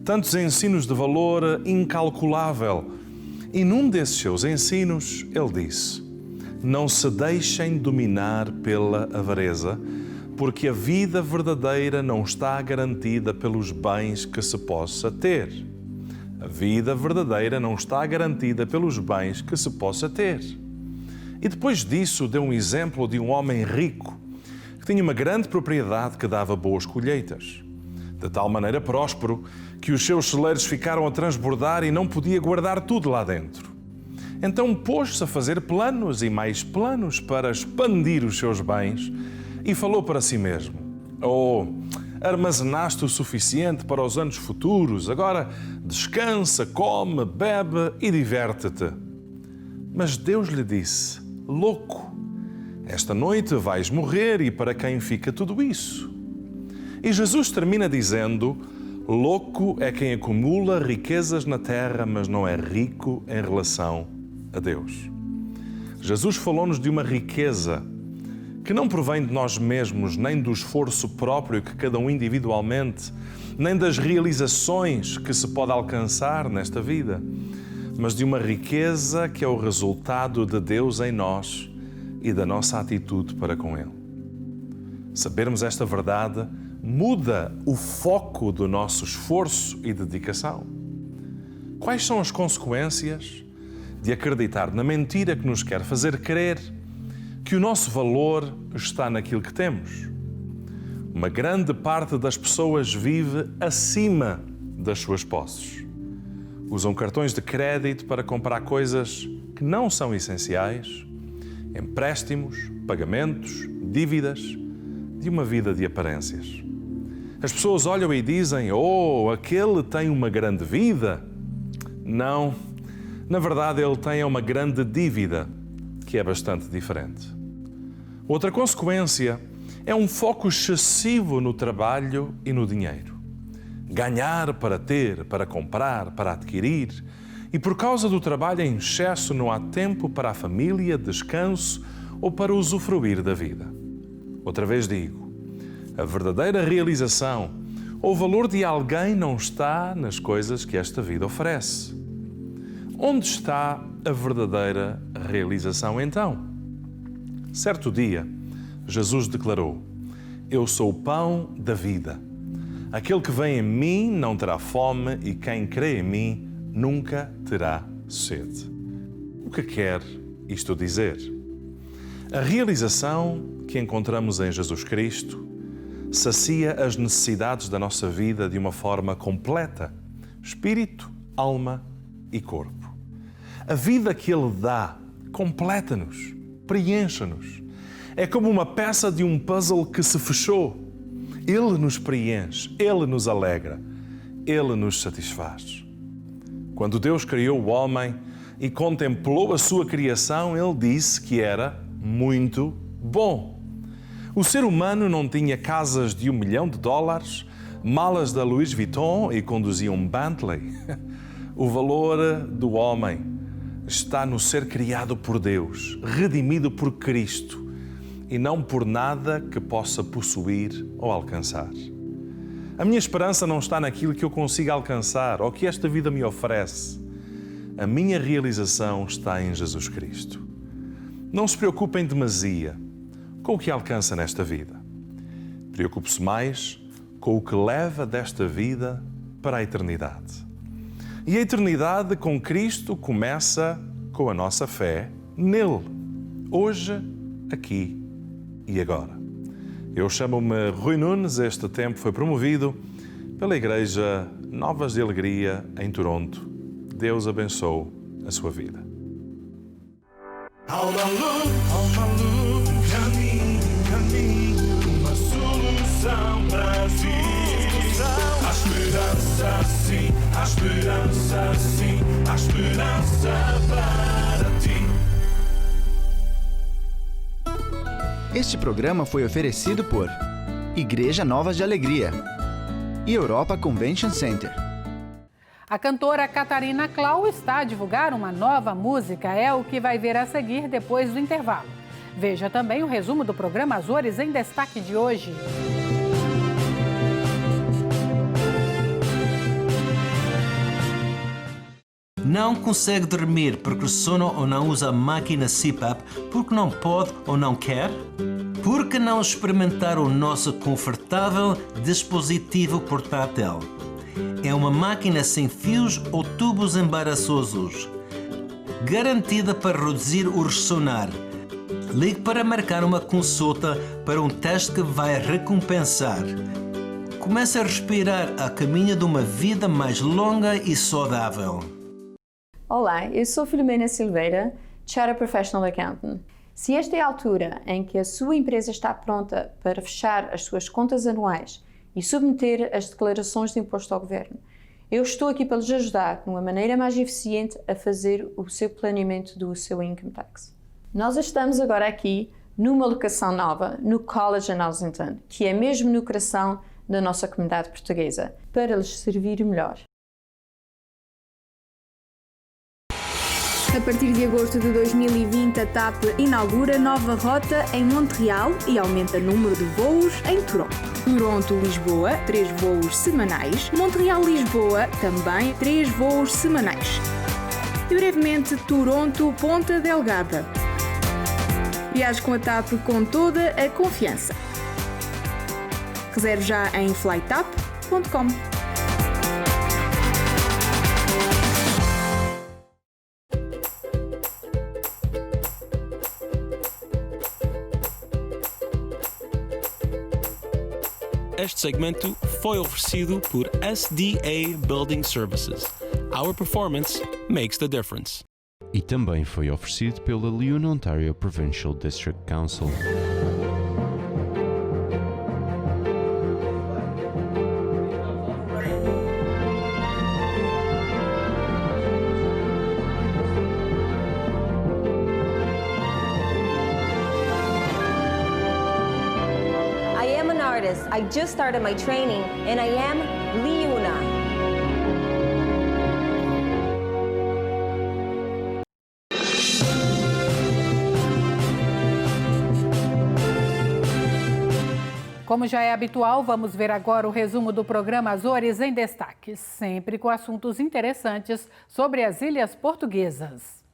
tantos ensinos de valor incalculável. E num desses seus ensinos, ele disse: não se deixem dominar pela avareza, porque a vida verdadeira não está garantida pelos bens que se possa ter. A vida verdadeira não está garantida pelos bens que se possa ter. E depois disso deu um exemplo de um homem rico que tinha uma grande propriedade que dava boas colheitas. De tal maneira próspero que os seus celeiros ficaram a transbordar e não podia guardar tudo lá dentro. Então pôs-se a fazer planos e mais planos para expandir os seus bens e falou para si mesmo: armazenaste o suficiente para os anos futuros, agora descansa, come, bebe e diverte-te. Mas Deus lhe disse: louco, esta noite vais morrer e para quem fica tudo isso? E Jesus termina dizendo: louco é quem acumula riquezas na terra, mas não é rico em relação a Deus. Jesus falou-nos de uma riqueza que não provém de nós mesmos, nem do esforço próprio que cada um individualmente, nem das realizações que se pode alcançar nesta vida, mas de uma riqueza que é o resultado de Deus em nós e da nossa atitude para com Ele. Sabermos esta verdade muda o foco do nosso esforço e dedicação. Quais são as consequências de acreditar na mentira que nos quer fazer crer que o nosso valor está naquilo que temos? Uma grande parte das pessoas vive acima das suas posses. Usam cartões de crédito para comprar coisas que não são essenciais, empréstimos, pagamentos, dívidas, de uma vida de aparências. As pessoas olham e dizem: aquele tem uma grande vida. Não, na verdade ele tem uma grande dívida, que é bastante diferente. Outra consequência é um foco excessivo no trabalho e no dinheiro. Ganhar para ter, para comprar, para adquirir. E por causa do trabalho em excesso não há tempo para a família, descanso ou para usufruir da vida. Outra vez digo, a verdadeira realização ou o valor de alguém não está nas coisas que esta vida oferece. Onde está a verdadeira realização então? Certo dia, Jesus declarou: eu sou o pão da vida. Aquele que vem em mim não terá fome e quem crê em mim nunca terá sede. O que quer isto dizer? A realização que encontramos em Jesus Cristo sacia as necessidades da nossa vida de uma forma completa, espírito, alma e corpo. A vida que Ele dá completa-nos, preenche-nos. É como uma peça de um puzzle que se fechou. Ele nos preenche, Ele nos alegra, Ele nos satisfaz. Quando Deus criou o homem e contemplou a sua criação, Ele disse que era muito bom. O ser humano não tinha casas de $1 milhão, malas da Louis Vuitton e conduzia um Bentley. O valor do homem está no ser criado por Deus, redimido por Cristo e não por nada que possa possuir ou alcançar. A minha esperança não está naquilo que eu consiga alcançar ou que esta vida me oferece. A minha realização está em Jesus Cristo. Não se preocupe em demasia com o que alcança nesta vida. Preocupe-se mais com o que leva desta vida para a eternidade. E a eternidade com Cristo começa com a nossa fé nele, hoje, aqui e agora. Eu chamo-me Rui Nunes, este tempo foi promovido pela Igreja Novas de Alegria em Toronto. Deus abençoe a sua vida. Alma Luz, caminho, uma solução para ti. Há esperança sim, há esperança sim, há esperança para ti. Este programa foi oferecido por Igreja Novas de Alegria e Europa Convention Center. A cantora Catarina Clau está a divulgar uma nova música, é o que vai ver a seguir depois do intervalo. Veja também o resumo do programa Azores em Destaque de hoje. Não consegue dormir porque sono ou não usa a máquina CPAP porque não pode ou não quer? Por que não experimentar o nosso confortável dispositivo portátil? É uma máquina sem fios ou tubos embaraçosos, garantida para reduzir o ressonar. Ligue para marcar uma consulta para um teste que vai recompensar. Comece a respirar a caminho de uma vida mais longa e saudável. Olá, eu sou Filomena Silveira, Chartered Professional Accountant. Se esta é a altura em que a sua empresa está pronta para fechar as suas contas anuais e submeter as declarações de imposto ao governo, eu estou aqui para lhes ajudar de uma maneira mais eficiente a fazer o seu planeamento do seu income tax. Nós estamos agora aqui numa locação nova, no College em Ossington, que é mesmo no coração da nossa comunidade portuguesa, para lhes servir melhor. A partir de agosto de 2020, a TAP inaugura nova rota em Montreal e aumenta o número de voos em Toronto. Toronto-Lisboa, 3 voos semanais. Montreal-Lisboa, também 3 voos semanais. E brevemente, Toronto-Ponta Delgada. Viaje com a TAP com toda a confiança. Reserve já em flytap.com. Este segmento foi oferecido por SDA Building Services. Our performance makes the difference. E também foi oferecido pela Leon Ontario Provincial District Council. I just started my training and I am Liuna. Como já é habitual, vamos ver agora o resumo do programa Azores em Destaque, sempre com assuntos interessantes sobre as ilhas portuguesas.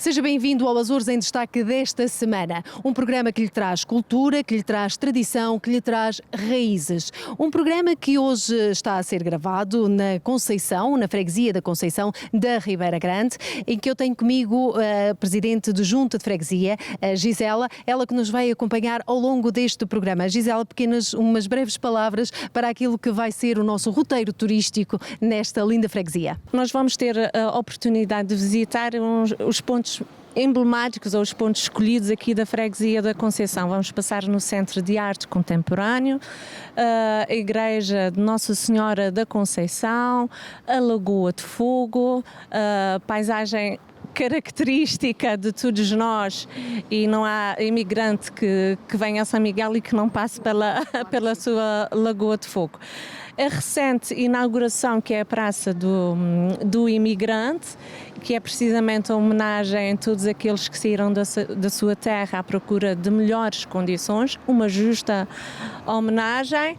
Seja bem-vindo ao Açores em Destaque desta semana. Um programa que lhe traz cultura, que lhe traz tradição, que lhe traz raízes. Um programa que hoje está a ser gravado na Conceição, na freguesia da Conceição da Ribeira Grande, em que eu tenho comigo a Presidente de Junta de Freguesia, a Gisela, ela que nos vai acompanhar ao longo deste programa. Gisela, umas breves palavras para aquilo que vai ser o nosso roteiro turístico nesta linda freguesia. Nós vamos ter a oportunidade de visitar os pontos emblemáticos ou os pontos escolhidos aqui da freguesia da Conceição. Vamos passar no Centro de Arte Contemporâneo, a Igreja de Nossa Senhora da Conceição, a Lagoa de Fogo, a paisagem característica de todos nós, e não há imigrante que venha a São Miguel e que não passe pela sua Lagoa de Fogo. A recente inauguração, que é a Praça do Imigrante, que é precisamente a homenagem a todos aqueles que saíram da sua terra à procura de melhores condições, uma justa homenagem,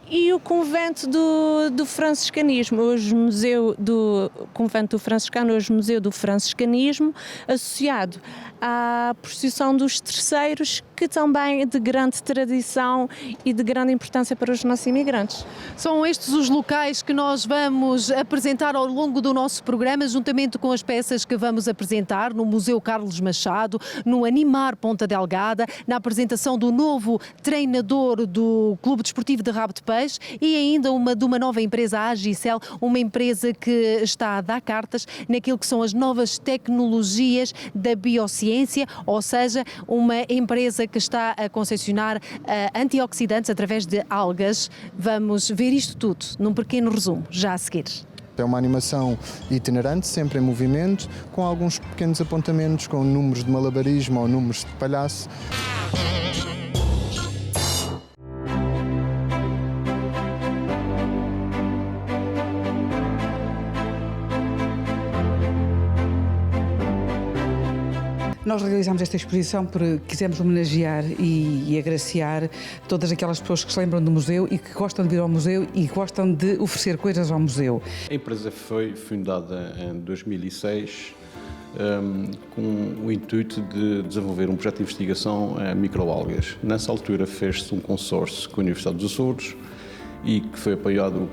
e o Convento do Franciscanismo, hoje Museu do Convento do Franciscano, hoje Museu do Franciscanismo, associado à procissão dos terceiros, que também é de grande tradição e de grande importância para os nossos imigrantes. São estes os locais que nós vamos apresentar ao longo do nosso programa, juntamente com as peças que vamos apresentar no Museu Carlos Machado, no Animar Ponta Delgada, na apresentação do novo treinador do Clube Desportivo de Rabo de Peixe e ainda de uma nova empresa, a Agicel, uma empresa que está a dar cartas naquilo que são as novas tecnologias da biociência, ou seja, uma empresa que está a concessionar antioxidantes através de algas. Vamos ver isto tudo num pequeno resumo, já a seguir. É uma animação itinerante, sempre em movimento, com alguns pequenos apontamentos, com números de malabarismo ou números de palhaço. Nós realizamos esta exposição porque quisemos homenagear e agraciar todas aquelas pessoas que se lembram do museu e que gostam de vir ao museu e gostam de oferecer coisas ao museu. A empresa foi fundada em 2006 com o intuito de desenvolver um projeto de investigação em microalgas. Nessa altura fez-se um consórcio com a Universidade dos Açores e que foi apoiado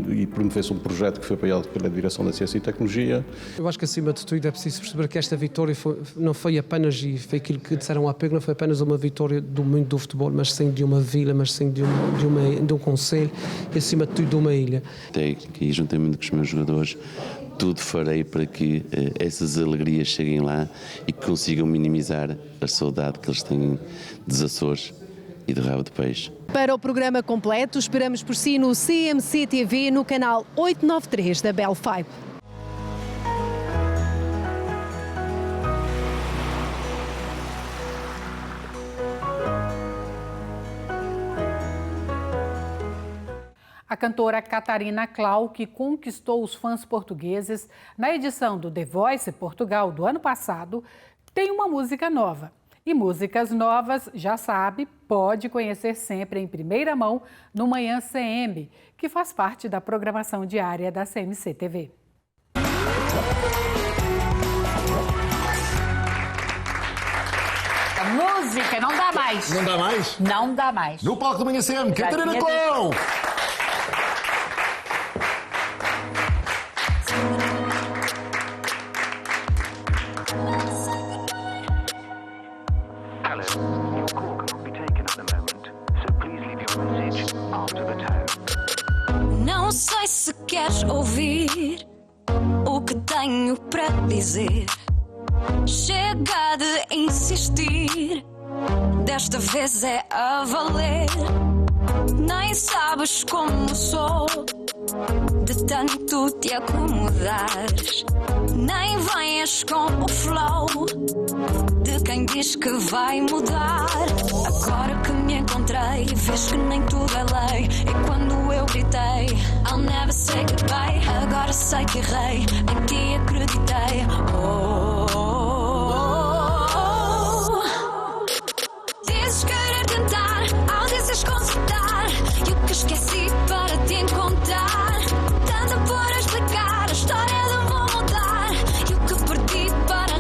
e promoveu-se um projeto que foi apoiado pela Direção da Ciência e Tecnologia. Eu acho que acima de tudo é preciso perceber que esta vitória não foi apenas, e foi aquilo que disseram há pouco, não foi apenas uma vitória do mundo do futebol, mas sim de uma vila, mas sim de um concelho e acima de tudo de uma ilha. Até que juntamente com os meus jogadores tudo farei para que essas alegrias cheguem lá e que consigam minimizar a saudade que eles têm dos Açores e do Rabo de Peixe. Para o programa completo, esperamos por si no CMC TV, no canal 893 da Bell 5. A cantora Catarina Clau, que conquistou os fãs portugueses na edição do The Voice Portugal do ano passado, tem uma música nova. E músicas novas, já sabe, pode conhecer sempre em primeira mão no Manhã CM, que faz parte da programação diária da CMC TV. A música não dá mais. Não dá mais? Não dá mais. No palco do Manhã CM, Catarina Clau! Não sei se queres ouvir o que tenho para dizer. Chega de insistir, desta vez é a valer. Nem sabes como sou, de tanto te acomodares. Nem venhas com o flow de quem diz que vai mudar. Agora que me encontrei, vês que nem tudo é lei. E quando eu gritei, I'll never say goodbye. Agora sei que errei, em ti acreditei. Dizes querer tentar, audiências consultar, e o que esqueci para te encontrar. Tanto por explicar, a história não vou mudar, e o que perdi para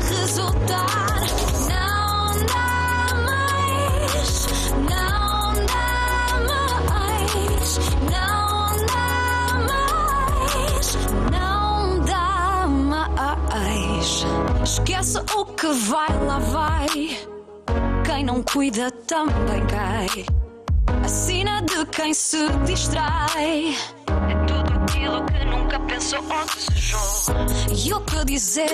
esquece o que vai, lá vai. Quem não cuida também cai. A sina de quem se distrai. É tudo aquilo que nunca pensou ou desejou. E o que dizer,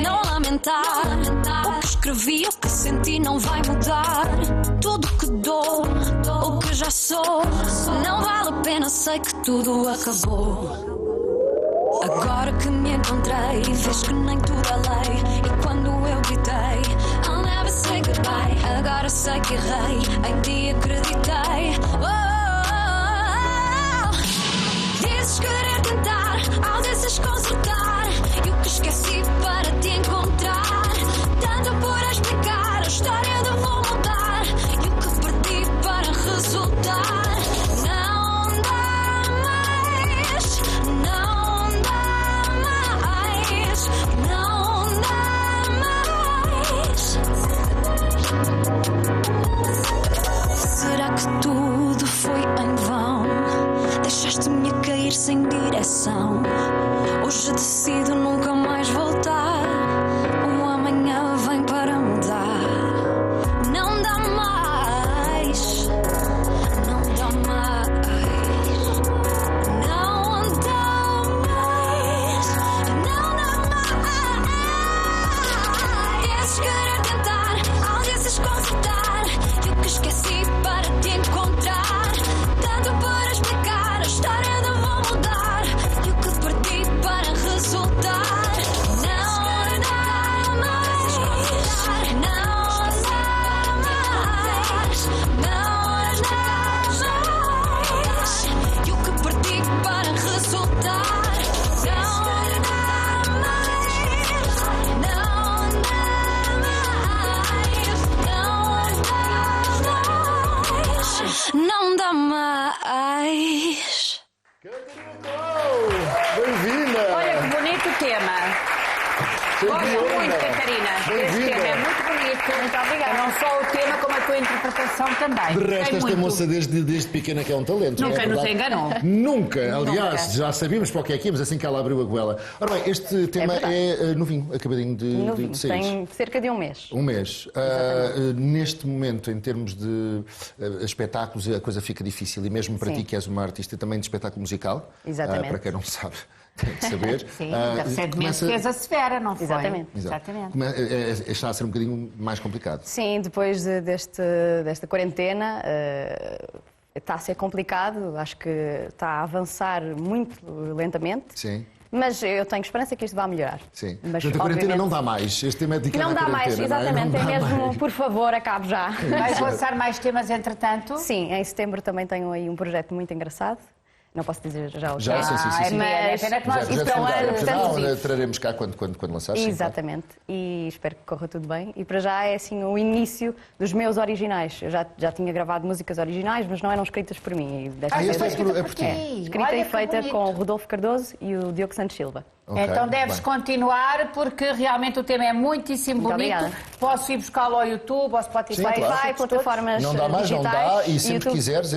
não lamentar. O que escrevi, o que senti não vai mudar. Tudo que dou, o que já sou, não vale a pena, sei que tudo acabou. Agora que me encontrei, vês que nem tudo é lei. E quando eu gritei, I'll never say goodbye. Agora sei que errei, em ti acreditei. Dizes querer tentar, ausências consertar. E o que esqueci para te encontrar. Tanto por explicar, a história de vou mudar. E o que perdi para resultar. Não dá mais, não dá mais, não dá mais. Será que tudo foi em vão? Deixaste-me a cair sem direção. Hoje decido nunca mais voltar. O amanhã vem para mudar. Não dá mais, não dá mais, não dá mais, não dá mais. Esse querer tentar, ausências consertar. E o que esqueci para te encontrar. Tanto por explicar, a história de vou mudar. E o que perdi para resultar. Não dá mais, não dá mais, não dá mais. E o que perdi para resultar. Não dá mais, não dá mais, não dá mais. Bem-vinda! Olha que bonito tema. Gosto muito, Catarina. Este tema é muito bonito. Muito obrigada. Não só o tema, como a tua interpretação também. De resto, Gostei esta muito. moça desde pequena que é um talento. Nunca é nos verdade? enganou. Nunca. Aliás, Nunca. já sabíamos para o que é que íamos assim que ela abriu a goela. Ora bem, este tema é novinho, acabadinho de sair. Tem cerca de um mês. Um mês. Neste momento, em termos de espetáculos, a coisa fica difícil. E mesmo para Sim. ti, que és uma artista também de espetáculo musical. Exatamente. Para quem não sabe, tem que saber. Sim, recentemente começa- fez a Sfera, não foi? Exatamente. Exato. Está a ser um bocadinho mais complicado. Sim, depois desta quarentena está a ser complicado. Acho que está a avançar muito lentamente. Sim. Mas eu tenho esperança que isto vá melhorar. Sim. Mas, Portanto, a quarentena obviamente, não dá mais. Este tema é dedicado Não à dá mais, quarentena, não é? exatamente. Não É dá mesmo, mais. por favor, acabe já. Vais lançar mais temas entretanto? Sim, em setembro também tenho aí um projeto muito engraçado. Não posso dizer já o que Já, sim. Mas é pena que nós Já para o ano, não, traremos cá quando lançares. sim, exatamente. E espero que corra tudo bem. E para já é assim o início dos meus originais. Eu já tinha gravado músicas originais, mas não eram escritas por mim. E desta vez este é por ti. escrita Olha e que feita bonito. com o Rodolfo Cardoso e o Diogo Santos Silva. Ok, Então deves bem. continuar porque realmente o tema é muitíssimo Muito bonito. obrigada. Posso ir buscá-lo ao YouTube, ao Spotify, Sim, claro. Vai, plataformas Não dá mais, não digitais. dá. E sempre YouTube. que quiseres,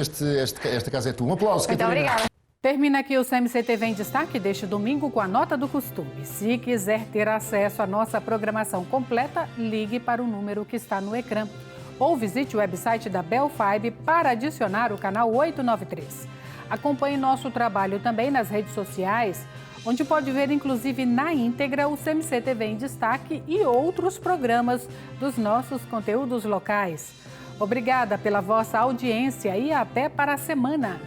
esta casa é tua. Um aplauso, Muito Catarina. obrigada. Termina aqui o CMCTV em Destaque deste domingo com a nota do costume. Se quiser ter acesso à nossa programação completa, ligue para o número que está no ecrã. Ou visite o website da Bel5 para adicionar o canal 893. Acompanhe nosso trabalho também nas redes sociais, onde pode ver inclusive na íntegra o CMCTV em Destaque e outros programas dos nossos conteúdos locais. Obrigada pela vossa audiência e até para a semana.